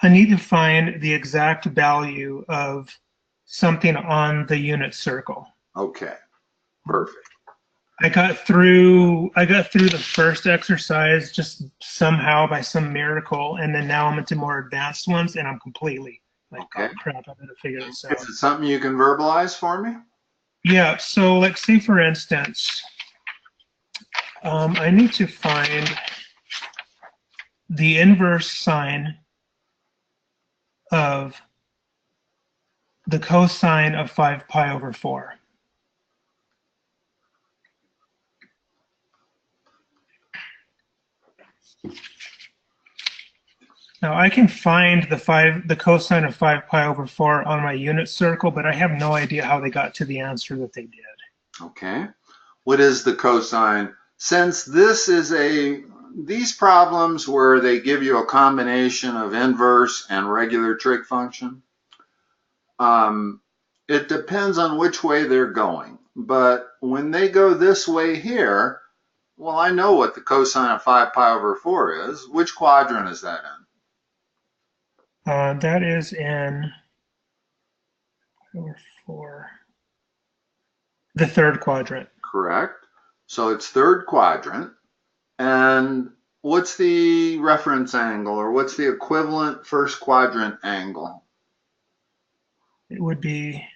I need to find the exact value of something on the unit circle. Okay, perfect. I got through the first exercise just somehow by some miracle, and then now I'm into more advanced ones, and I'm completely like, Okay. oh crap, I gotta figure this Is out. it something you can verbalize for me? Yeah, so like say for instance, I need to find the inverse sine of the cosine of 5 pi over 4. Now I can find the cosine of 5 pi over 4 on my unit circle, but I have no idea how they got to the answer that they did. Okay. What is the cosine? Since this is these problems where they give you a combination of inverse and regular trig function, it depends on which way they're going. But when they go this way here, well, I know what the cosine of 5 pi over 4 is. Which quadrant is that in? That is in over 4, the third quadrant. Correct. So it's third quadrant. And what's the reference angle, or what's the equivalent first quadrant angle? It would be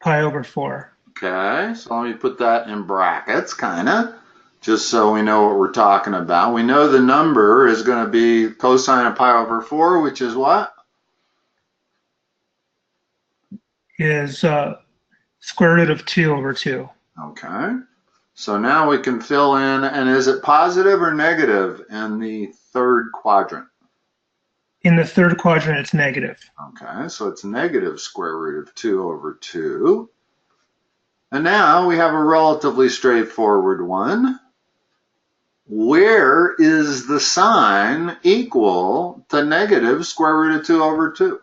pi over 4. Okay, so let me put that in brackets, kind of, just so we know what we're talking about. We know the number is going to be cosine of pi over 4, which is what? Is square root of 2 over 2. Okay, so now we can fill in, and is it positive or negative in the third quadrant? In the third quadrant, it's negative. Okay, so it's negative square root of 2 over 2. And now we have a relatively straightforward one. Where is the sine equal to negative square root of 2 over 2?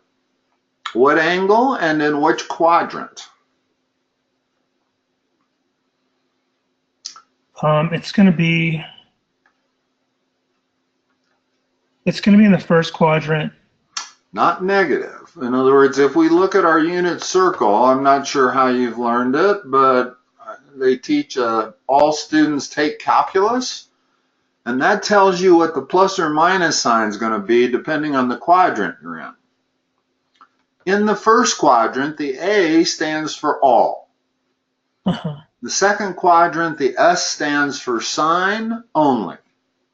What angle and in which quadrant? It's going to be in the first quadrant. Not negative. In other words, if we look at our unit circle, I'm not sure how you've learned it, but they teach all students take calculus, and that tells you what the plus or minus sign is going to be depending on the quadrant you're in. In the first quadrant, the A stands for all. The second quadrant, the S stands for sine only,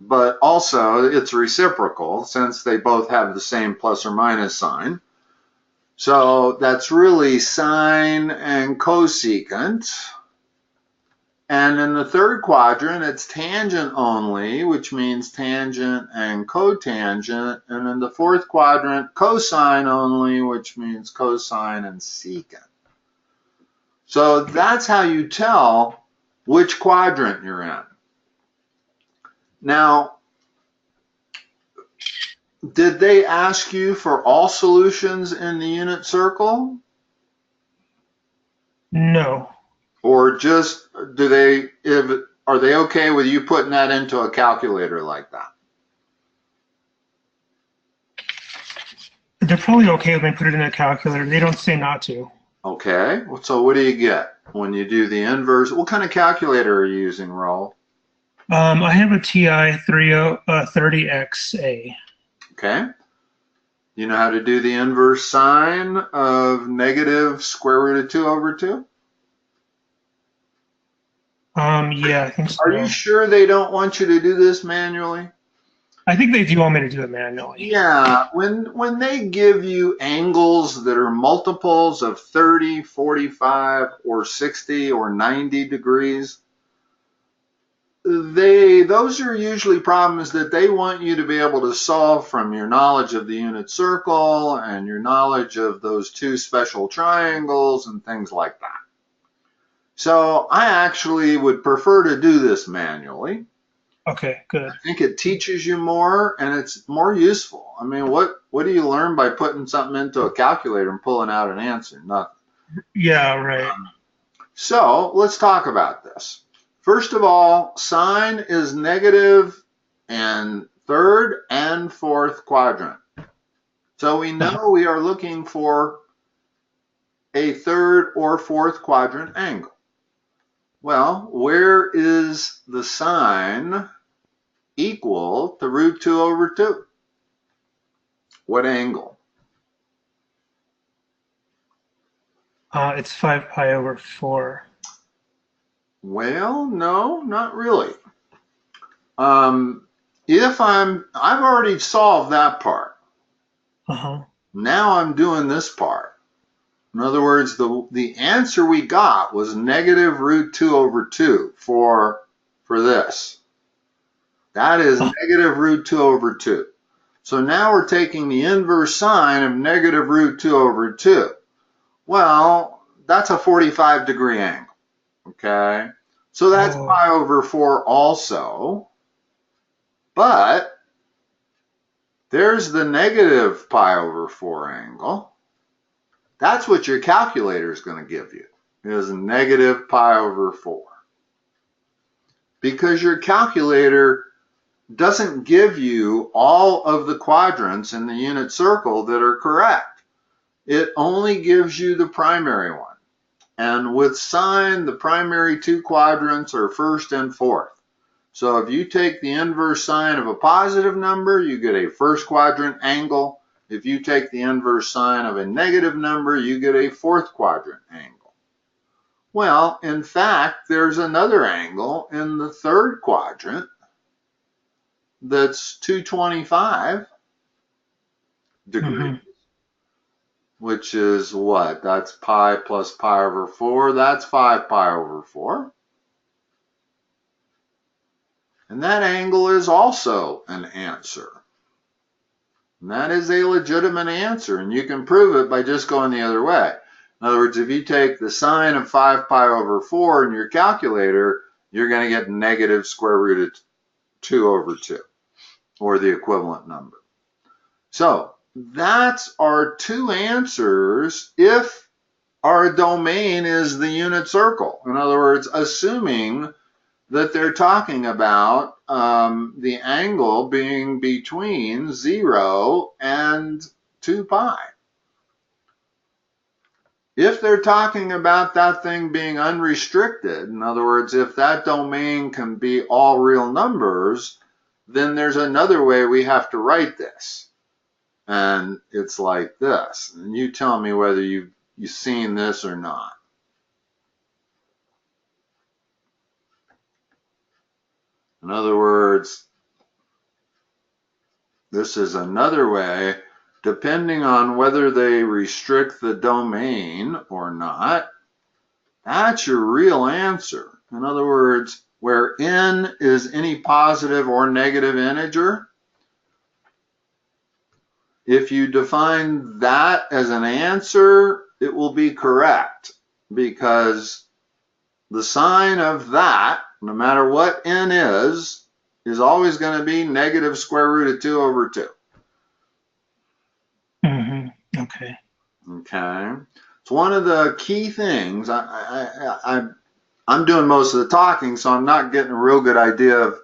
but also it's reciprocal since they both have the same plus or minus sign. So that's really sine and cosecant. And in the third quadrant, it's tangent only, which means tangent and cotangent. And in the fourth quadrant, cosine only, which means cosine and secant. So that's how you tell which quadrant you're in. Now, did they ask you for all solutions in the unit circle? No. Or just are they okay with you putting that into a calculator like that? They're probably okay with me putting it in a calculator. They don't say not to. Okay, so what do you get when you do the inverse? What kind of calculator are you using, Raul? I have a TI 30XA. Okay. You know how to do the inverse sine of negative square root of 2 over 2? Yeah, I think so. Are you sure they don't want you to do this manually? I think they do want me to do it manually. Yeah, when they give you angles that are multiples of 30, 45, or 60, or 90 degrees, those are usually problems that they want you to be able to solve from your knowledge of the unit circle and your knowledge of those two special triangles and things like that. So I actually would prefer to do this manually. Okay, good. I think it teaches you more and it's more useful. I mean, what do you learn by putting something into a calculator and pulling out an answer? Nothing. Yeah, right. So let's talk about this. First of all, sine is negative in third and fourth quadrant. So we know we are looking for a third or fourth quadrant angle. Well, where is the sine equal to root 2 over 2? What angle? It's 5 pi over 4. Well, no, not really. I've already solved that part. Uh-huh. Now I'm doing this part. In other words, the answer we got was negative root 2 over 2 for this. That is negative root 2 over 2. So now we're taking the inverse sine of negative root 2 over 2. Well, that's a 45-degree angle, okay? So that's pi over 4 also, but there's the negative pi over 4 angle. That's what your calculator is going to give you, is negative pi over 4. Because your calculator doesn't give you all of the quadrants in the unit circle that are correct. It only gives you the primary one. And with sine, the primary two quadrants are first and fourth. So if you take the inverse sine of a positive number, you get a first quadrant angle. If you take the inverse sine of a negative number, you get a fourth quadrant angle. Well, in fact, there's another angle in the third quadrant that's 225 degrees, which is what? That's pi plus pi over 4. That's 5 pi over 4. And that angle is also an answer. And that is a legitimate answer, and you can prove it by just going the other way. In other words, if you take the sine of 5 pi over 4 in your calculator, you're going to get negative square root of 2 over 2, or the equivalent number. So that's our two answers if our domain is the unit circle. In other words, assuming that they're talking about the angle being between 0 and 2 pi. If they're talking about that thing being unrestricted, in other words, if that domain can be all real numbers, then there's another way we have to write this. And it's like this. And you tell me whether you've seen this or not. In other words, this is another way, depending on whether they restrict the domain or not. That's your real answer. In other words, where n is any positive or negative integer, if you define that as an answer, it will be correct, because the sign of that, no matter what n is always going to be negative square root of 2 over 2. Okay. Okay. It's one of the key things. I'm doing most of the talking, so I'm not getting a real good idea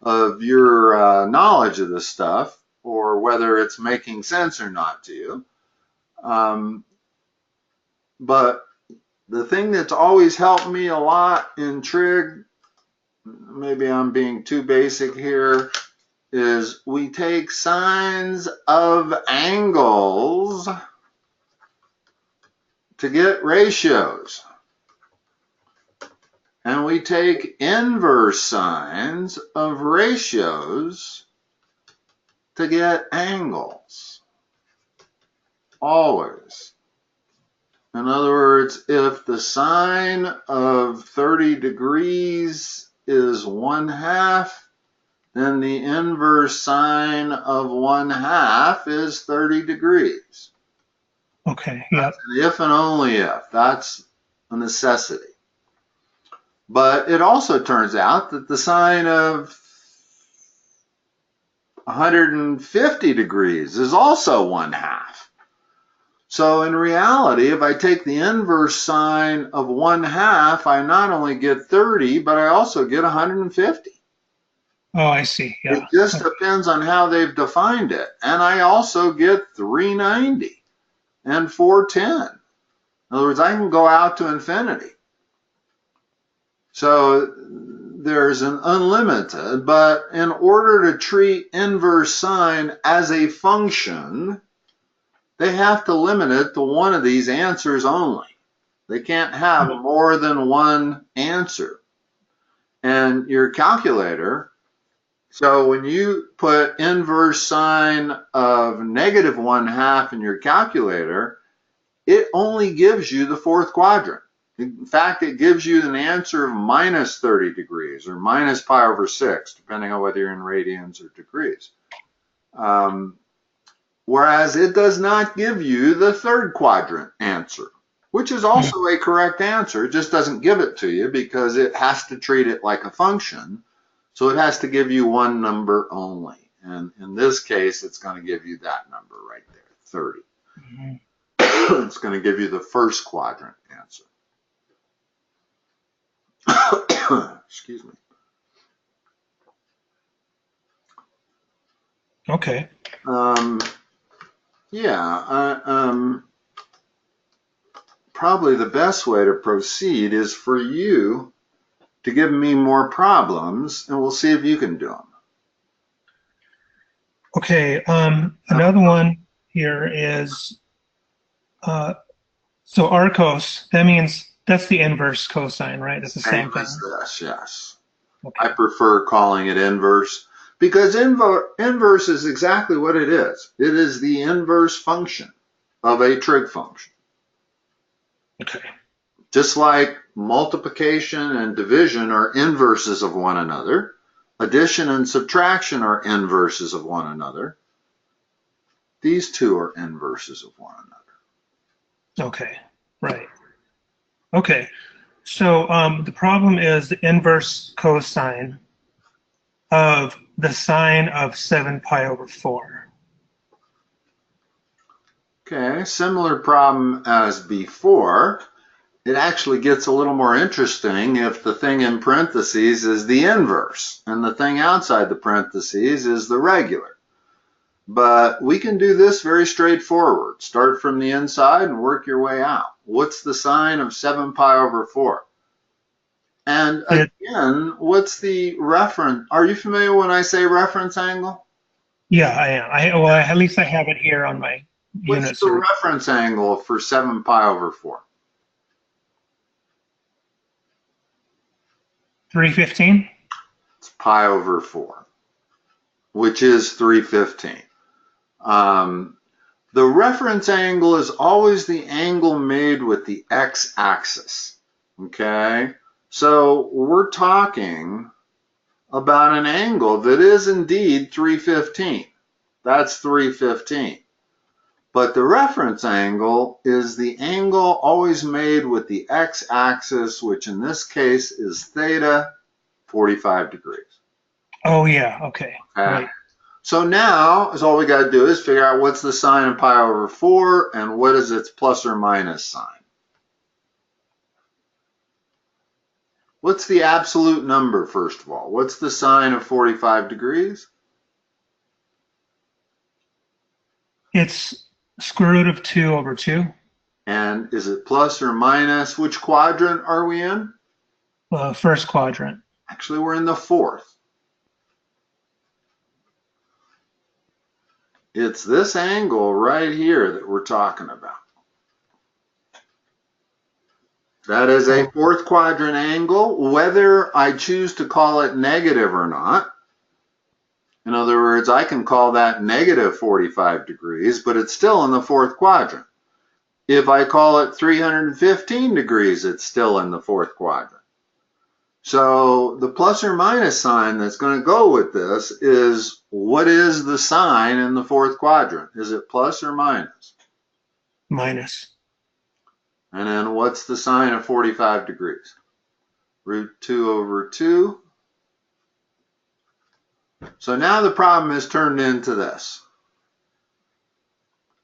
of your knowledge of this stuff, or whether it's making sense or not to you. But the thing that's always helped me a lot in trig, maybe I'm being too basic here, is we take sines of angles to get ratios. And we take inverse sines of ratios to get angles. Always. In other words, if the sine of 30 degrees is 1/2, then the inverse sine of 1/2 is 30 degrees. Okay, yeah. That's an if and only if. That's a necessity. But it also turns out that the sine of 150 degrees is also 1/2. So in reality, if I take the inverse sine of 1/2, I not only get 30, but I also get 150. Oh, I see. It Yeah. just depends on how they've defined it. And I also get 390 and 410. In other words, I can go out to infinity. So there's an unlimited, but in order to treat inverse sine as a function, they have to limit it to one of these answers only. They can't have more than one answer. And your calculator, so when you put inverse sine of negative 1/2 in your calculator, it only gives you the fourth quadrant. In fact, it gives you an answer of minus 30 degrees or minus pi over 6, depending on whether you're in radians or degrees. Whereas it does not give you the third quadrant answer, which is also a correct answer. It just doesn't give it to you because it has to treat it like a function. So it has to give you one number only. And in this case, it's going to give you that number right there, 30. It's going to give you the first quadrant answer. Excuse me. Okay. Probably the best way to proceed is for you to give me more problems, and we'll see if you can do them. Okay. Another one here is so arcos. That means that's the inverse cosine, right? That's the same thing. As this, yes. Okay. I prefer calling it inverse because inverse is exactly what it is. It is the inverse function of a trig function. Okay. Just like multiplication and division are inverses of one another, addition and subtraction are inverses of one another. These two are inverses of one another. Okay. Right. Okay. So the problem is the inverse cosine of the sine of 7 pi over 4. Okay, similar problem as before. It actually gets a little more interesting if the thing in parentheses is the inverse and the thing outside the parentheses is the regular. But we can do this very straightforward. Start from the inside and work your way out. What's the sine of 7 pi over 4? And again, what's the reference? Are you familiar when I say reference angle? Yeah, I am. Well, at least I have it here on my What's unit the series. reference angle for 7 pi over 4? 315? It's pi over 4, which is 315. The reference angle is always the angle made with the x-axis, okay? So we're talking about an angle that is indeed 315. That's 315. But the reference angle is the angle always made with the x-axis, which in this case is theta, 45 degrees. Oh, yeah. Okay. Right. So now, all we got to do is figure out what's the sine of pi over 4 and what is its plus or minus sign. What's the absolute number, first of all? What's the sine of 45 degrees? It's square root of 2 over 2. And is it plus or minus? Which quadrant are we in? First quadrant. Actually, we're in the fourth. It's this angle right here that we're talking about. That is a fourth quadrant angle, whether I choose to call it negative or not. In other words, I can call that negative 45 degrees, but it's still in the fourth quadrant. If I call it 315 degrees, it's still in the fourth quadrant. So the plus or minus sign that's going to go with this is, what is the sign in the fourth quadrant? Is it plus or minus? Minus. And then what's the sine of 45 degrees? Root 2 over 2. So now the problem is turned into this.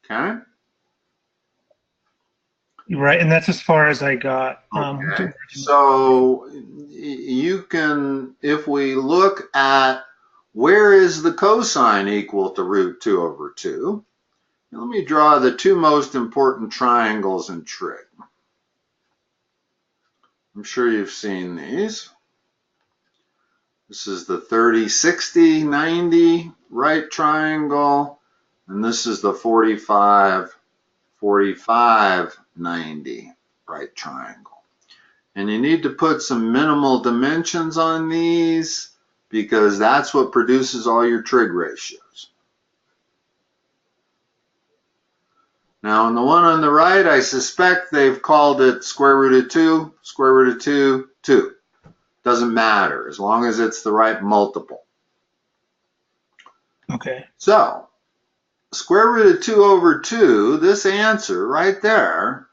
Okay? Right, and that's as far as I got. Okay. So you can, if we look at where is the cosine equal to root 2 over 2, let me draw the two most important triangles in trig. I'm sure you've seen these. This is the 30, 60, 90 right triangle, and this is the 45, 45, 90 right triangle. And you need to put some minimal dimensions on these because that's what produces all your trig ratios. Now on the one on the right, I suspect they've called it square root of 2, square root of 2, 2. Doesn't matter as long as it's the right multiple. Okay. So square root of 2 over 2, this answer right there,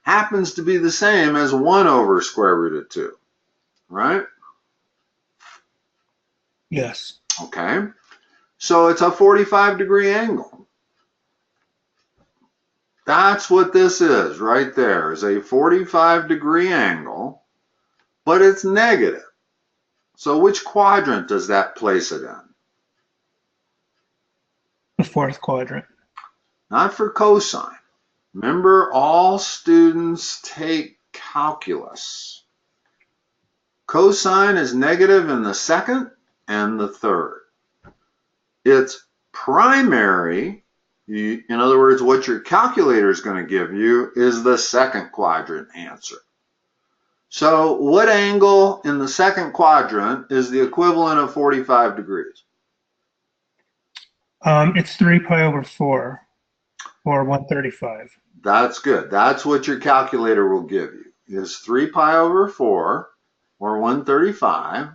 happens to be the same as 1 over square root of 2, right? Yes. Okay. So it's a 45-degree angle. That's what this is right there, is a 45-degree angle, but it's negative. So which quadrant does that place it in? The fourth quadrant. Not for cosine. Remember, all students take calculus. Cosine is negative in the second and the third. It's primary, in other words, what your calculator is going to give you is the second quadrant answer. So what angle in the second quadrant is the equivalent of 45 degrees? It's 3 pi over 4, or 135. That's good. That's what your calculator will give you, is 3 pi over 4, or 135.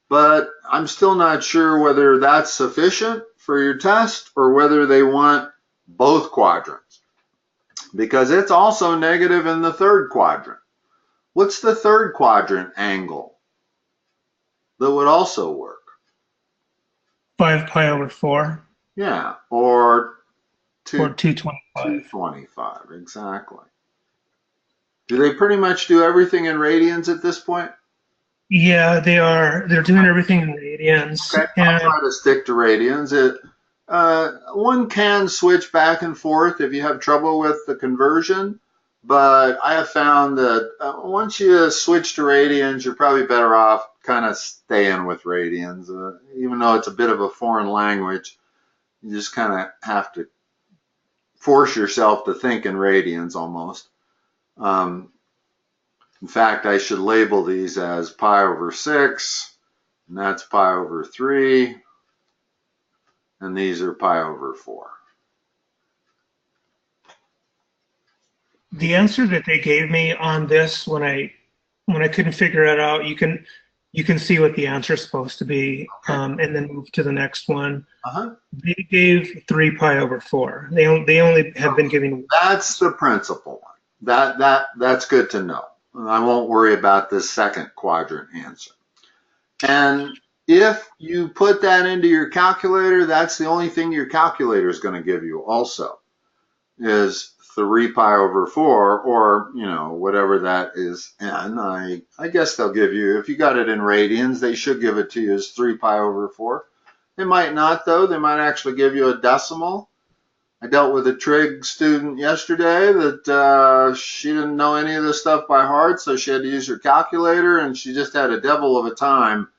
But I'm still not sure whether that's sufficient for your test or whether they want both quadrants, because it's also negative in the third quadrant. What's the third quadrant angle that would also work? 5 pi over 4. Yeah, or Or 225. 225, exactly. Do they pretty much do everything in radians at this point? Yeah, they are. They're doing everything in radians. Okay, I'll try to stick to radians. One can switch back and forth if you have trouble with the conversion, but I have found that once you switch to radians, you're probably better off kind of staying with radians. Even though it's a bit of a foreign language, you just kind of have to force yourself to think in radians almost. In fact, I should label these as pi over 6, and that's pi over 3, and these are pi over 4. The answer that they gave me on this when I couldn't figure it out, you can see what the answer is supposed to be, and then move to the next one. They gave 3 pi over 4. They only have been giving. That's the principal one. That's good to know. I won't worry about this second quadrant answer. And if you put that into your calculator, that's the only thing your calculator is going to give you also, is 3 pi over 4, or, you know, whatever that is. And I guess they'll give you, if you got it in radians, they should give it to you as 3 pi over 4. They might not, though. They might actually give you a decimal. I dealt with a trig student yesterday that she didn't know any of this stuff by heart, so she had to use her calculator, and she just had a devil of a time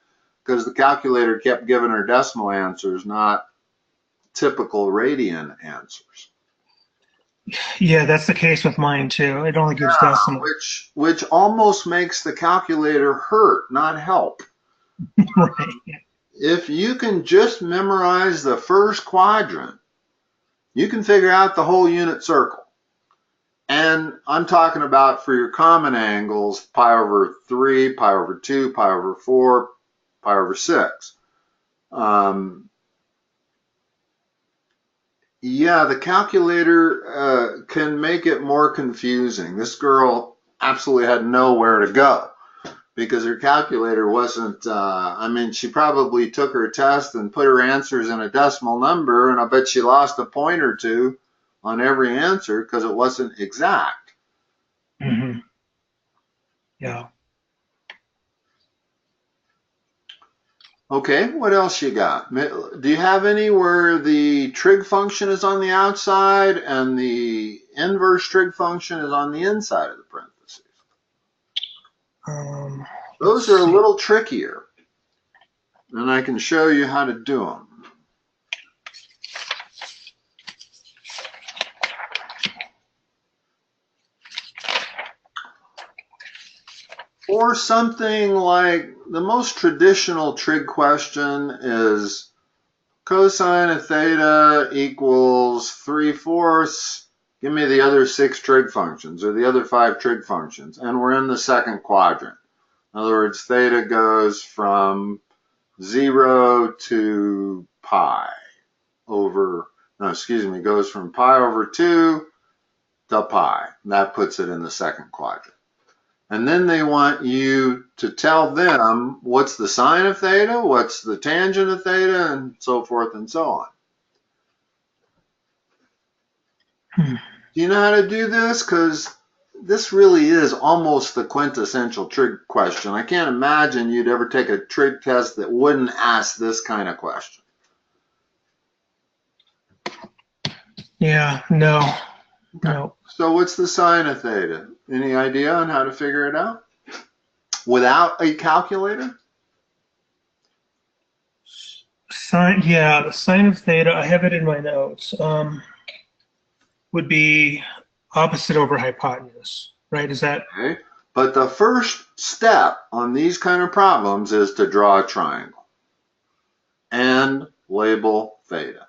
because the calculator kept giving her decimal answers, not typical radian answers. Yeah, that's the case with mine too. It only gives decimal. Which almost makes the calculator hurt, not help. Right. If you can just memorize the first quadrant, you can figure out the whole unit circle. And I'm talking about for your common angles, pi over 3, pi over 2, pi over 4, pi over 6. Yeah, the calculator can make it more confusing. This girl absolutely had nowhere to go because her calculator wasn't, I mean, she probably took her test and put her answers in a decimal number, and I bet she lost a point or two on every answer because it wasn't exact. Mm-hmm. Yeah. Okay, what else you got? Do you have any where the trig function is on the outside and the inverse trig function is on the inside of the parentheses? Those are Let's a see. little trickier, and I can show you how to do them. Or something like the most traditional trig question is cosine of theta equals 3/4. Give me the other 6 trig functions or the other 5 trig functions. And we're in the second quadrant. In other words, theta goes from 0 to pi over, no, excuse me, goes from pi over 2 to pi. And that puts it in the second quadrant. And then they want you to tell them what's the sine of theta, what's the tangent of theta, and so forth and so on. Do you know how to do this? Because this really is almost the quintessential trig question. I can't imagine you'd ever take a trig test that wouldn't ask this kind of question. Yeah, no. Okay. No. So what's the sine of theta? Any idea on how to figure it out? Without a calculator? Sine, yeah, the sine of theta, I have it in my notes, would be opposite over hypotenuse, right? Is that? Okay. But the first step on these kind of problems is to draw a triangle and label theta.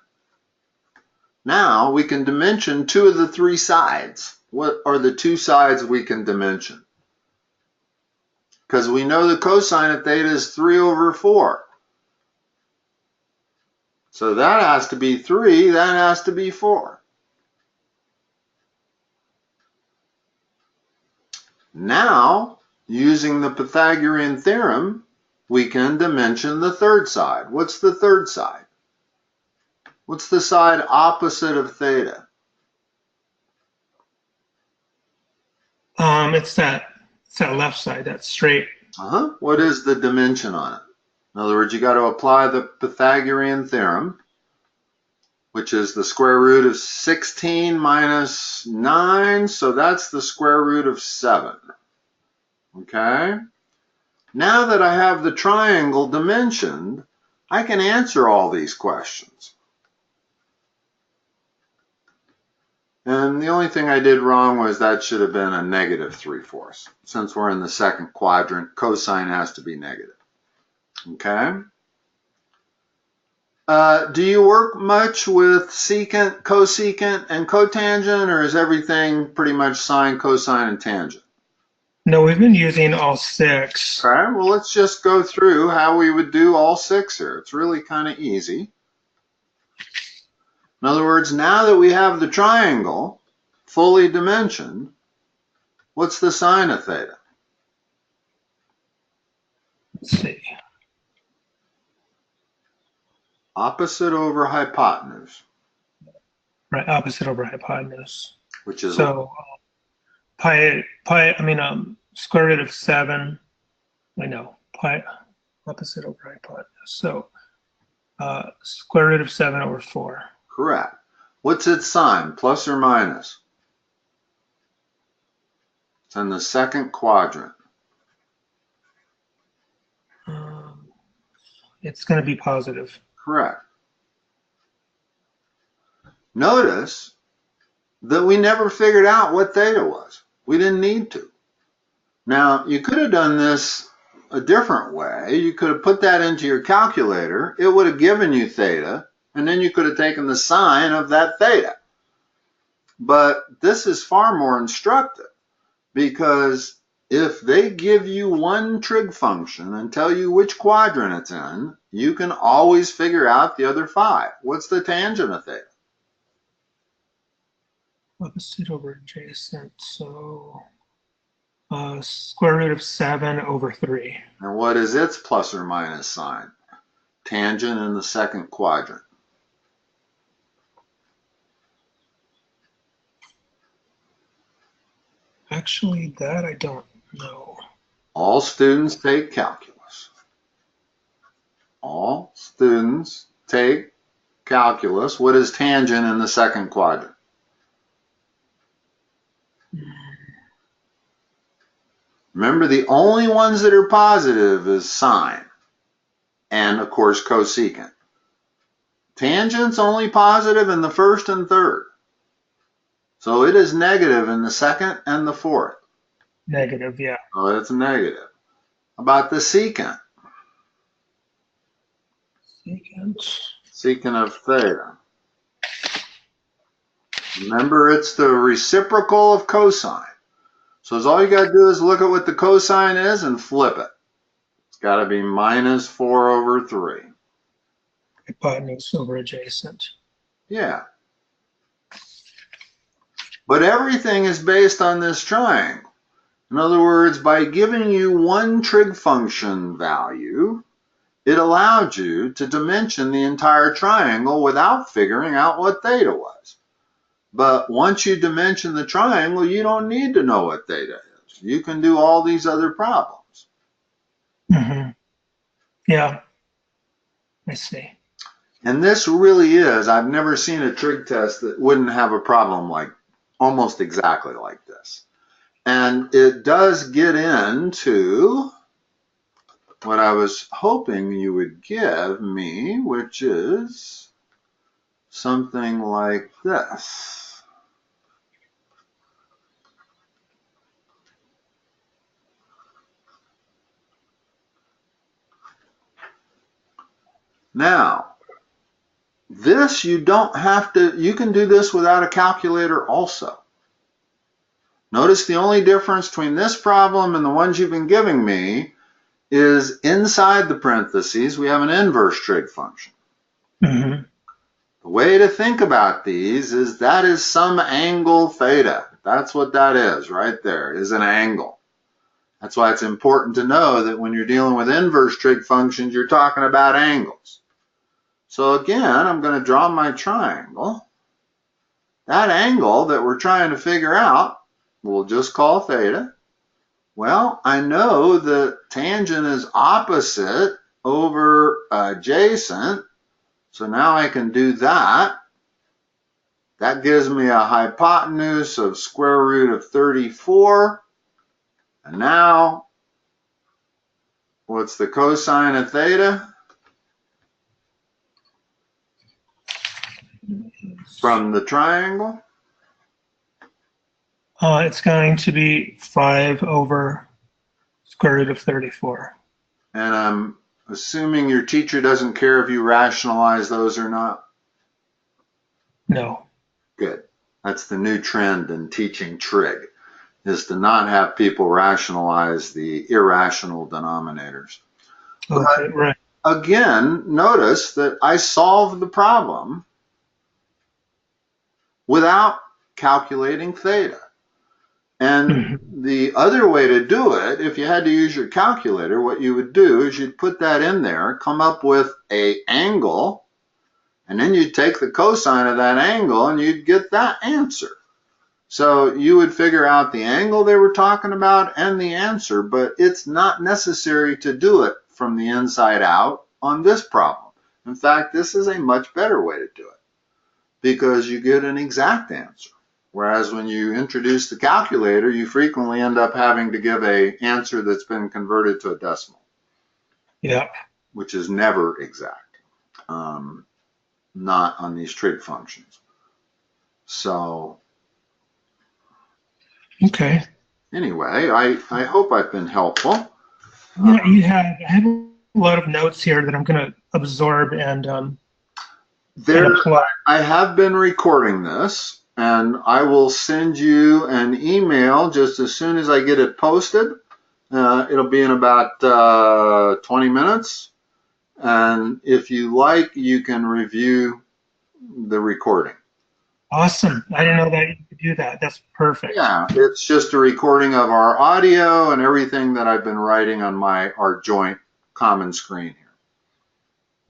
Now we can dimension 2 of the 3 sides. What are the 2 sides we can dimension? Because we know the cosine of theta is 3/4. So that has to be 3, that has to be 4. Now, using the Pythagorean theorem, we can dimension the third side. What's the third side? What's the side opposite of theta? It's that left side, that's straight. What is the dimension on it? In other words, you got to apply the Pythagorean theorem, which is the square root of 16 minus 9, so that's the square root of 7. Okay? Now that I have the triangle dimensioned, I can answer all these questions. And the only thing I did wrong was that should have been a negative 3/4. Since we're in the second quadrant, cosine has to be negative. Okay? Do you work much with secant, cosecant, and cotangent, or is everything pretty much sine, cosine, and tangent? No, we've been using all 6. Okay, well, let's just go through how we would do all 6 here. It's really kind of easy. In other words, now that we have the triangle fully dimensioned, what's the sine of theta? Let's see. Opposite over hypotenuse. Right, opposite over hypotenuse. Which is So square root of 7, I know, pi opposite over hypotenuse. So square root of 7 over 4. correct. What's its sign, plus or minus? It's in the second quadrant. It's going to be positive. Correct. Notice that we never figured out what theta was. We didn't need to. Now, you could have done this a different way. You could have put that into your calculator. It would have given you theta, and then you could have taken the sine of that theta. But this is far more instructive, because if they give you one trig function and tell you which quadrant it's in, you can always figure out the other 5. What's the tangent of theta? Opposite over adjacent, so square root of 7 over 3. And what is its plus or minus sign? Tangent in the second quadrant. Actually, that I don't know. All students take calculus. All students take calculus. What is tangent in the second quadrant? Remember, the only ones that are positive is sine and, of course, cosecant. Tangent's only positive in the first and third. So it is negative in the second and the fourth. Negative, yeah. So it's negative. About the secant? Secant. Secant of theta. Remember, it's the reciprocal of cosine. So all you got to do is look at what the cosine is and flip it. It's got to be minus 4 over 3. Hypotenuse over adjacent. Yeah. But everything is based on this triangle. In other words, by giving you one trig function value, it allowed you to dimension the entire triangle without figuring out what theta was. But once you dimension the triangle, you don't need to know what theta is. You can do all these other problems. Mm-hmm. Yeah, I see. And this really is, I've never seen a trig test that wouldn't have a problem like almost exactly like this. And it does get into what I was hoping you would give me, which is something like this. Now, this you don't have to, you can do this without a calculator also. Notice the only difference between this problem and the ones you've been giving me is inside the parentheses, we have an inverse trig function. Mm-hmm. The way to think about these is that is some angle theta. That's what that is right there, is an angle. That's why it's important to know that when you're dealing with inverse trig functions, you're talking about angles. So again, I'm going to draw my triangle. That angle that we're trying to figure out, we'll just call theta. Well, I know that tangent is opposite over adjacent. So now I can do that. That gives me a hypotenuse of square root of 34. And now, what's the cosine of theta? From the triangle? It's going to be 5 over square root of 34. And I'm assuming your teacher doesn't care if you rationalize those or not? No. Good. That's the new trend in teaching trig, is to not have people rationalize the irrational denominators. Okay, right. Again, notice that I solved the problem without calculating theta. And the other way to do it, if you had to use your calculator, what you would do is you'd put that in there, come up with an angle, and then you'd take the cosine of that angle and you'd get that answer. So you would figure out the angle they were talking about and the answer, but it's not necessary to do it from the inside out on this problem. In fact, this is a much better way to do it because you get an exact answer. Whereas when you introduce the calculator, you frequently end up having to give an answer that's been converted to a decimal. Yeah. Which is never exact, not on these trig functions. So, okay. Anyway, I hope I've been helpful. Yeah, you have. I have a lot of notes here that I'm going to absorb and apply. I have been recording this. And I will send you an email just as soon as I get it posted. It'll be in about 20 minutes. And if you like, you can review the recording. Awesome. I didn't know that you could do that. That's perfect. Yeah, it's just a recording of our audio and everything that I've been writing on our joint common screen here.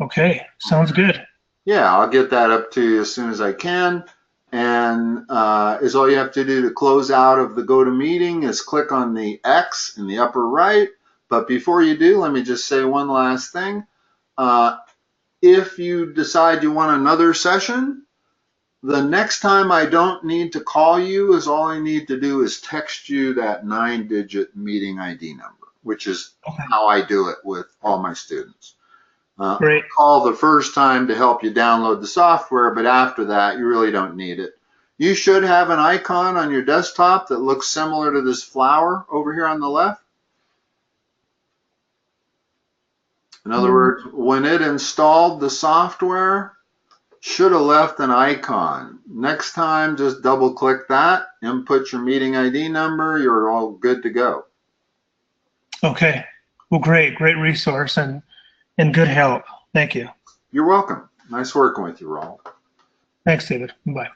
Okay, sounds good. Yeah, I'll get that up to you as soon as I can. and is all you have to do to close out of the go to meeting is click on the X in the upper right. But before you do, let me just say one last thing. If you decide you want another session, the next time I don't need to call you, is all I need to do is text you that 9-digit meeting ID number, which is how I do it with all my students. Great. Call the first time to help you download the software, but after that, you really don't need it. You should have an icon on your desktop that looks similar to this flower over here on the left. In other words, when it installed the software, should have left an icon. Next time, just double click that, input your meeting ID number, you're all good to go. Okay. Well, great resource and good help. Thank you. You're welcome. Nice working with you, Raul. Thanks, David. Bye.